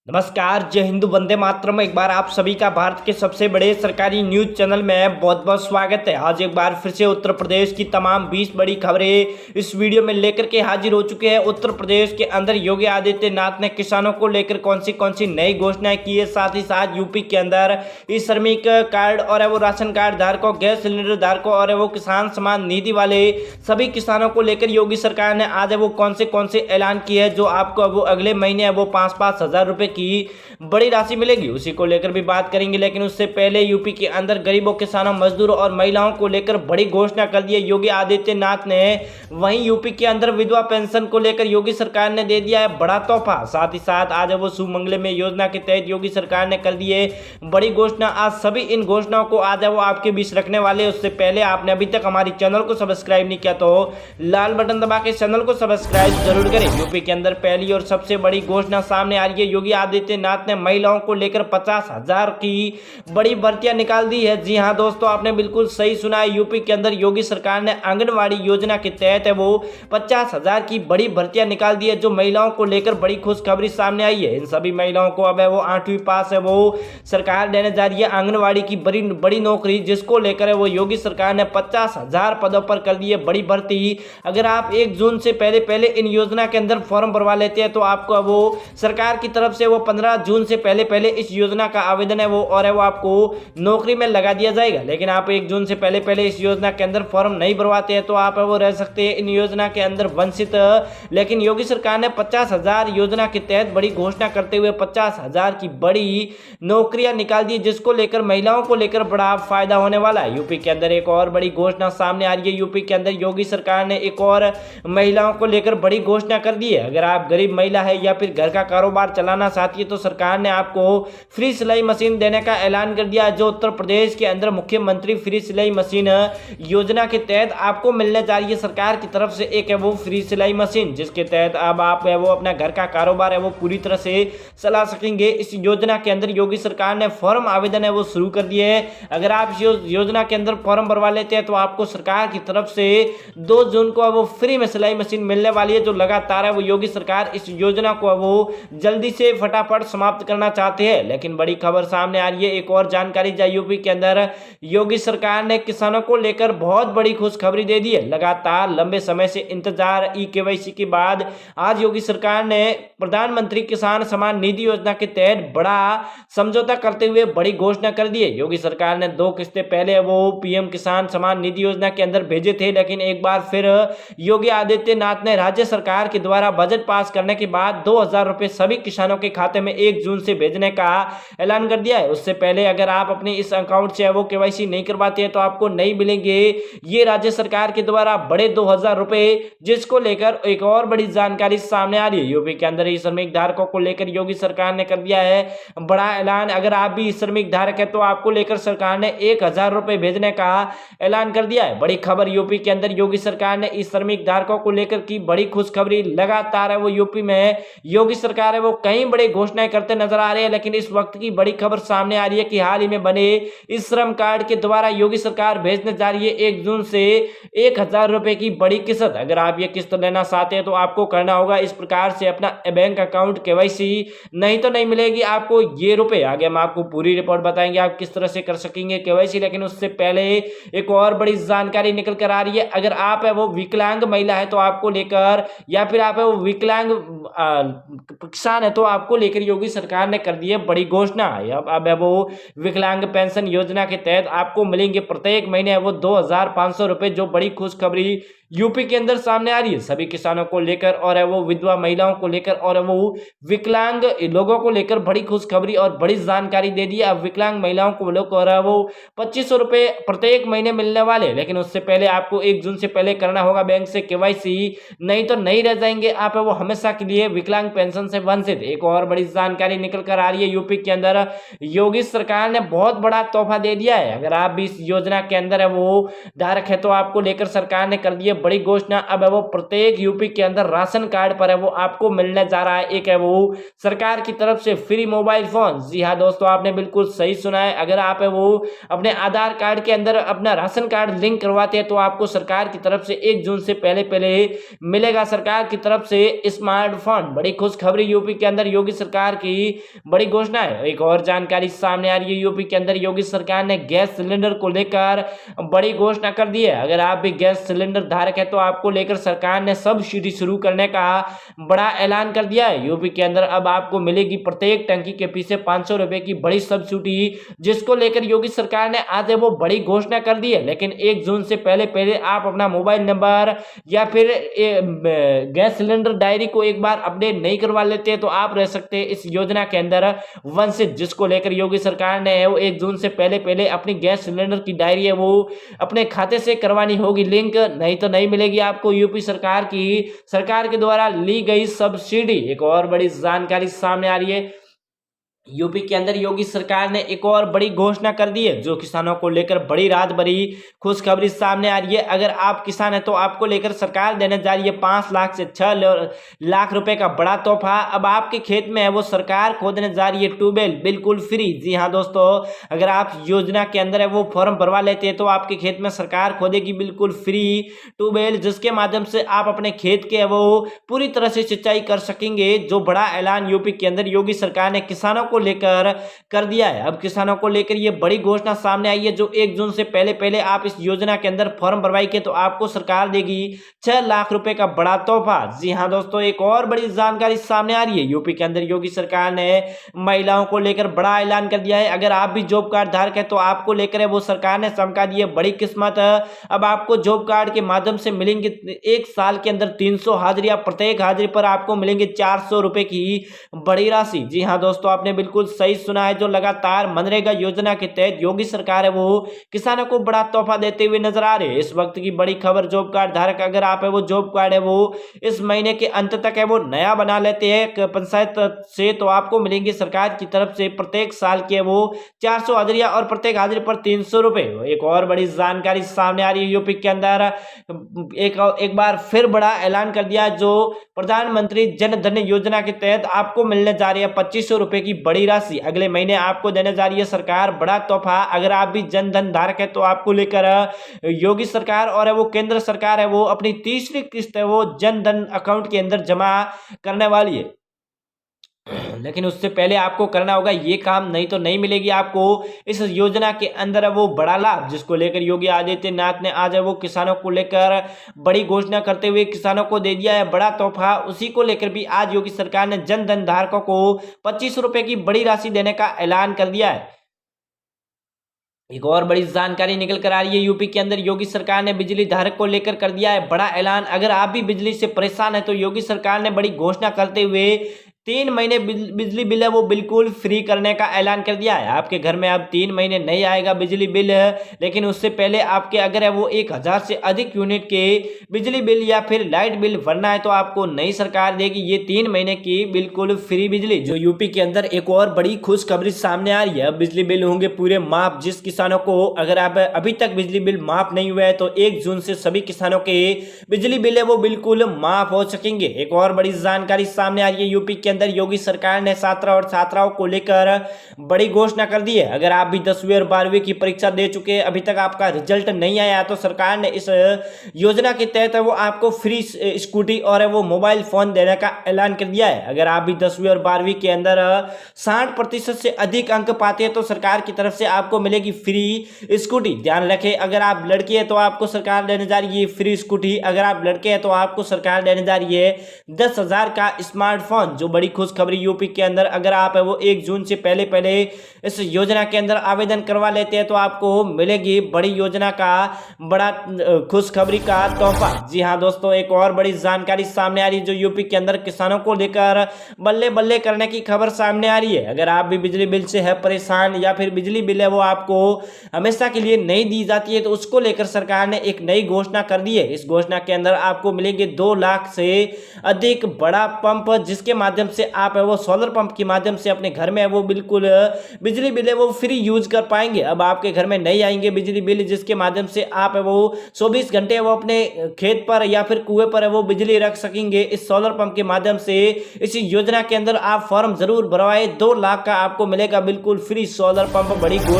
नमस्कार, जय हिंदू, वंदे मातरम। एक बार आप सभी का भारत के सबसे बड़े सरकारी न्यूज चैनल में बहुत बहुत स्वागत है। आज एक बार फिर से उत्तर प्रदेश की तमाम 20 बड़ी खबरें इस वीडियो में लेकर के हाजिर हो चुके हैं। उत्तर प्रदेश के अंदर योगी आदित्यनाथ ने किसानों को लेकर कौन सी नई घोषणाएं की है, साथ ही साथ यूपी के अंदर इस श्रमिक कार्ड और वो राशन कार्ड धारकों, गैस सिलेंडर धारकों और वो किसान सम्मान निधि वाले सभी किसानों को लेकर योगी सरकार ने आज वो कौन से ऐलान किए हैं, जो आपको वो अगले महीने वो 5-5 हजार रुपए की बड़ी राशि मिलेगी। उसी को लेकर भी बात करेंगे, लेकिन उससे पहले यूपी के अंदर गरीबों, किसानों, मजदूरों और महिलाओं को लेकर बड़ी घोषणा कर दी है योगी आदित्यनाथ ने। वहीं यूपी के अंदर विधवा पेंशन को लेकर योगी सरकार ने दे दिया है बड़ा तोहफा। साथ ही साथ आज वो सुमंगले में योजना के तहत योगी सरकार ने कर दी है बड़ी घोषणा। आज सभी इन घोषणाओं को आज वो आपके बीच रखने वाले। उससे पहले आपने अभी तक हमारी चैनल को सब्सक्राइब नहीं किया तो लाल बटन दबा के चैनल को सब्सक्राइब जरूर करें। यूपी के अंदर पहली और सबसे बड़ी घोषणा सामने आ रही है। योगी आदित्यनाथ ने महिलाओं को लेकर 50,000 की बड़ी भर्तियां निकाल दी है। जी हां दोस्तों, आपने बिल्कुल सही सुना है। यूपी के अंदर योगी सरकार ने आंगनवाड़ी योजना के तहत है वो 50,000 की बड़ी भर्तियां निकाल दी है, जो महिलाओं को लेकर बड़ी खुशखबरी सामने आई है। इन सभी महिलाओं को अब है वो 8वीं पास है वो सरकार देने जा रही है आंगनवाड़ी की बड़ी नौकरी, जिसको लेकर है वो योगी सरकार ने 50,000 पदों पर कर दी है बड़ी भर्ती। अगर आप 1 जून से पहले इन योजना के अंदर फॉर्म भरवा लेते हैं तो आपको वो सरकार की तरफ से वो 15 जून से पहले इस योजना का आवेदन है वो और है वो आपको नौकरी में लगा दिया जाएगा। लेकिन आप 1 जून से पहले इस योजना के अंदर फॉर्म नहीं भरवाते हैं तो आप है वो रह सकते हैं इन योजना के अंदर वंचित। लेकिन योगी सरकार ने 50,000 योजना के तहत बड़ी घोषणा करते हुए 50,000 की बड़ी नौकरियां निकाल दी, जिसको लेकर महिलाओं को लेकर बड़ा फायदा होने वाला है। यूपी के अंदर एक और बड़ी घोषणा सामने आ रही है। यूपी के अंदर योगी सरकार ने एक और महिलाओं को लेकर बड़ी घोषणा कर दी है। अगर आप गरीब महिला है या फिर घर का कारोबार चलाना चाहती है तो सरकार ने आपको फ्री सिलाई मशीन देने का ऐलान कर दिया, जो उत्तर प्रदेश के अंदर मुख्यमंत्री फ्री सिलाई मशीन योजना के तहत आपको मिलने जा रही है सरकार की तरफ से एक है वो फ्री सिलाई मशीन, जिसके तहत अब आप है वो अपना घर का कारोबार है वो पूरी तरह से चला सकेंगे। इस योजना के अंदर योगी सरकार ने फॉर्म आवेदन है वो शुरू कर दिए है। अगर आप इस योजना के अंदर फॉर्म भरवा लेते हैं तो आपको सरकार की तरफ से 2 जून को वो फ्री में सिलाई मशीन मिलने वाली है, जो लगातार है वो योगी सरकार इस योजना को वो जल्दी से फटाफट समाप्त करना चाहते हैं। लेकिन बड़ी खबर सामने आ रही है, एक और जानकारी जहाँ यूपी के अंदर योगी सरकार ने किसानों को लेकर बहुत बड़ी खुशखबरी दे दी है। लगातार लंबे समय से इंतजार ई-केवाईसी के बाद आज योगी सरकार ने प्रधानमंत्री किसान सम्मान निधि योजना के तहत बड़ा समझौता करते हुए बड़ी घोषणा कर दी है। योगी सरकार ने 2 किस्तें पहले वो पीएम किसान सम्मान निधि योजना के अंदर भेजे थे, लेकिन एक बार फिर योगी आदित्यनाथ ने राज्य सरकार के द्वारा बजट पास करने के बाद 2,000 रुपए सभी किसानों के खाते में 1 जून से भेजने का ऐलान कर दिया है। उससे पहले अगर आप अपने इस अकाउंट से वो केवाईसी नहीं करवाते हैं तो आपको नहीं मिलेंगे ये राज्य सरकार के द्वारा बड़े 2,000 रुपए, जिसको लेकर एक और बड़ी जानकारी सामने आ रही है। यूपी के अंदर श्रमिक धारकों को लेकर योगी सरकार ने कर दिया है बड़ा ऐलान। अगर आप भी श्रमिक धारक है तो आपको लेकर सरकार ने 1,000 रुपए भेजने का ऐलान कर दिया है। बड़ी खबर, यूपी के अंदर योगी सरकार ने इस श्रमिक धारकों को लेकर की बड़ी खुशखबरी। लगातार है वो यूपी में योगी सरकार है वो कई बड़ी घोषणाएं करते नजर आ रहे हैं, लेकिन इस वक्त की बड़ी खबर सामने आ रही है कि हाल ही में बने इस श्रम कार्ड के द्वारा योगी सरकार भेजने जा रही है 1 जून से 1,000 रुपए की बड़ी किस्त। अगर आप ये किस्त लेना चाहते हैं तो आपको करना होगा इस प्रकार से अपना बैंक अकाउंट केवाईसी, नहीं तो नहीं मिलेगी आपको ये रुपए। आगे हम आपको पूरी रिपोर्ट बताएंगे आप किस तरह से कर सकेंगे केवाईसी, लेकिन उससे पहले एक और बड़ी जानकारी निकल कर आ रही है। अगर आप है वो विकलांग महिला है तो आपको लेकर, या फिर आप है वो विकलांग किसान है तो आपको लेकर योगी सरकार ने कर दी है बड़ी घोषणा। अब है वो विकलांग पेंशन योजना के तहत आपको मिलेंगे प्रत्येक महीने है वो 2,500 रुपए, जो बड़ी खुशखबरी यूपी के अंदर सामने आ रही है सभी किसानों को लेकर और है वो विधवा महिलाओं को लेकर और है वो विकलांग लोगों को लेकर बड़ी खुशखबरी और बड़ी जानकारी दे दी है। अब विकलांग महिलाओं को लेकर है वो 2,500 रुपए प्रत्येक महीने मिलने वाले, लेकिन उससे पहले आपको 1 जून से पहले करना होगा बैंक से केवाईसी, नहीं तो नहीं रह जाएंगे आप है वो हमेशा के लिए विकलांग पेंशन से वंचित। एक और बड़ी जानकारी निकल कर आ रही है, यूपी के अंदर योगी सरकार ने बहुत बड़ा तोहफा दे दिया है। अगर आप भी इस योजना के अंदर है वो धारक है तो आपको लेकर सरकार ने कर दिए बड़ी घोषणा अब है वो प्रत्येक यूपी के अंदर राशन कार्ड पर है वो आपको मिलने जा रहा है एक है वो सरकार की तरफ से फ्री मोबाइल फोन। जी हाँ दोस्तों, आपने बिल्कुल सही सुना है। अगर आप है वो अपने आधार कार्ड के अंदर अपना राशन कार्ड लिंक करवाते हैं तो आपको सरकार की तरफ से 1 जून से पहले पहले मिलेगा सरकार की तरफ से स्मार्टफोन। बड़ी खुशखबरी यूपी के अंदर योगी सरकार की बड़ी घोषणा है। एक और जानकारी सामने आ रही है, यूपी के अंदर योगी सरकार ने गैस सिलेंडर को लेकर बड़ी घोषणा कर दी है। अगर आप भी गैस सिलेंडर धारक है तो आपको लेकर सरकार ने सब्सिडी शुरू करने का बड़ा ऐलान कर दिया है। यूपी के अंदर अब आपको मिलेगी प्रत्येक टंकी के पीछे 500 रुपए की बड़ी सब्सिडी, जिसको लेकर योगी सरकार ने आज वो बड़ी घोषणा कर दी है। लेकिन 1 जून से पहले पहले आप अपना मोबाइल नंबर या फिर गैस सिलेंडर डायरी को एक बार अपडेट नहीं करवा लेते तो आप रह सकते हैं इस योजना के अंदर वंचित, जिसको लेकर योगी सरकार ने वो 1 जून से पहले पहले अपनी गैस सिलेंडर की डायरी है वो अपने खाते से करवानी होगी लिंक, नहीं तो नहीं मिलेगी आपको यूपी सरकार के द्वारा ली गई सब्सिडी। एक और बड़ी जानकारी सामने आ रही है, यूपी के अंदर योगी सरकार ने एक और बड़ी घोषणा कर दी है जो किसानों को लेकर बड़ी रात भरी खुशखबरी सामने आ रही है। अगर आप किसान हैं तो आपको लेकर सरकार देने जा रही है 5 लाख से 6 लाख रुपए का बड़ा तोहफा। अब आपके खेत में है वो सरकार खोदने जा रही है ट्यूबवेल बिल्कुल फ्री। जी हाँ दोस्तों, अगर आप योजना के अंदर है वो फॉर्म भरवा लेते हैं तो आपके खेत में सरकार खोदेगी बिल्कुल फ्री ट्यूबवेल, जिसके माध्यम से आप अपने खेत के वो पूरी तरह से सिंचाई कर सकेंगे। जो बड़ा ऐलान यूपी के अंदर योगी सरकार ने किसानों को लेकर कर दिया है। अब किसानों को लेकर ये बड़ी घोषणा सामने आई है, जो 1 जून से पहले पहले आप इस योजना के अंदर फॉर्म भरवाएंगे तो आपको सरकार देगी 6 लाख रुपए का बड़ा तोहफा। जी हाँ दोस्तों, एक और बड़ी जानकारी सामने आ रही है, यूपी के अंदर योगी सरकार ने महिलाओं को लेकर बड़ा ऐलान कर दिया है। अगर आप भी जॉब कार्ड धारक है तो आपको लेकर वो सरकार ने चमका दी है बड़ी किस्मत। अब आपको जॉब कार्ड के माध्यम से मिलेंगे 1 साल के अंदर 300 हाजिरियां, प्रत्येक हाजिरी पर आपको मिलेंगे 400 रुपए की बड़ी राशि। जी हाँ दोस्तों, आपने बिल्कुल सही सुना है। जो लगातार मनरेगा योजना के तहत योगी सरकार है वो किसानों को बड़ा तोहफा देते हुए नजर आ रहे हैं। इस वक्त की बड़ी खबर, जॉब कार्ड धारक अगर आप है वो जॉब कार्ड है वो इस महीने के अंत तक है वो नया बना लेते हैं पंचायत से तो आपको मिलेंगे सरकार की तरफ से प्रत्येक साल के वो 400 हाजिरियां और प्रत्येक हाजिरी पर 300 रुपए। एक और बड़ी जानकारी सामने आ रही है, यूपी के अंदर एक बार फिर बड़ा ऐलान कर दिया, जो प्रधानमंत्री जन धन योजना के तहत आपको मिलने जा रही है 2500 रुपए की बड़ी राशि। अगले महीने आपको देने जा रही है सरकार बड़ा तोहफा। अगर आप भी जन धन धारक है तो आपको लेकर योगी सरकार और है वो केंद्र सरकार है वो अपनी तीसरी किस्त है वो जन धन अकाउंट के अंदर जमा करने वाली है। लेकिन उससे पहले आपको करना होगा ये काम, नहीं तो नहीं मिलेगी आपको इस योजना के अंदर है वो बड़ा लाभ, जिसको लेकर योगी आदित्यनाथ ने आज है वो किसानों को लेकर बड़ी घोषणा करते हुए किसानों को दे दिया है बड़ा तोहफा। उसी को लेकर भी आज योगी सरकार ने जन धन धारकों को 25 रुपए की बड़ी राशि देने का ऐलान कर दिया है। एक और बड़ी जानकारी निकल कर आ रही है, यूपी के अंदर योगी सरकार ने बिजली धारक को लेकर कर दिया है बड़ा ऐलान। अगर आप भी बिजली से परेशान है तो योगी सरकार ने बड़ी घोषणा करते हुए 3 महीने बिजली बिल है वो बिल्कुल फ्री करने का ऐलान कर दिया है। आपके घर में अब 3 महीने नहीं आएगा बिजली बिल, लेकिन उससे पहले आपके अगर है वो 1000 से अधिक यूनिट के बिजली बिल या फिर लाइट बिल भरना है तो आपको नई सरकार देगी ये 3 महीने की बिल्कुल फ्री बिजली। जो यूपी के अंदर एक और बड़ी खुशखबरी सामने आ रही है, बिजली बिल होंगे पूरे माफ। जिस किसानों को अगर आप अभी तक बिजली बिल माफ नहीं हुआ है तो 1 जून से सभी किसानों के बिजली बिल है वो बिल्कुल माफ हो सकेंगे। एक और बड़ी जानकारी सामने आ रही है, यूपी के अंदर योगी सरकार ने छात्रा और छात्राओं को लेकर बड़ी घोषणा कर दी है। अगर आप भी 10वीं और 12वीं की परीक्षा दे चुके हैं, अभी तक आपका रिजल्ट नहीं आया तो सरकार ने इस योजना के तहत वो आपको फ्री स्कूटी और वो मोबाइल फोन देने का ऐलान कर दिया है। अगर आप भी 10वीं और 12वीं के अंदर 60% से अधिक अंक पाते हैं तो सरकार की तरफ से आपको मिलेगी फ्री स्कूटी। ध्यान रखें, अगर आप लड़के हैं तो आपको सरकार देने जा रही है फ्री स्कूटी, अगर आप लड़के हैं तो आपको सरकार देने जा रही है 10,000 का स्मार्टफोन। जो बड़ी खुशखबरी यूपी के अंदर, अगर आप है वो 1 जून से पहले पहले इस योजना के अंदर आवेदन करवा लेते हैं तो आपको मिलेगी बड़ी योजना का बड़ा खुशखबरी का तोहफा। जी हाँ दोस्तों, एक और बड़ी जानकारी सामने आ रही है, जो यूपी के अंदर किसानों को लेकर बल्ले बल्ले करने की खबर सामने आ रही है। अगर आप भी बिजली बिल से है परेशान या फिर बिजली बिल है वो आपको हमेशा के लिए नहीं दी जाती है तो उसको लेकर सरकार ने एक नई घोषणा कर दी है। इस घोषणा के अंदर आपको मिलेंगे 2 लाख से अधिक बड़ा पंप, जिसके माध्यम से आप है वो सोलर पंप के माध्यम से अपने घर में है वो बिल्कुल बिजली बिल है वो फ्री यूज कर पाएंगे। अब आपके घर में नहीं आएंगे बिजली बिल, जिसके माध्यम से आप है वो 24 घंटे वो अपने खेत पर या फिर कुएं पर है वो बिजली रख सकेंगे इस सोलर पंप के माध्यम से। इस योजना के अंदर आप फॉर्म जरूर भरवाएं, 2 लाख का आपको मिलेगा बिल्कुल फ्री सोलर पंप। बड़ी घोषणा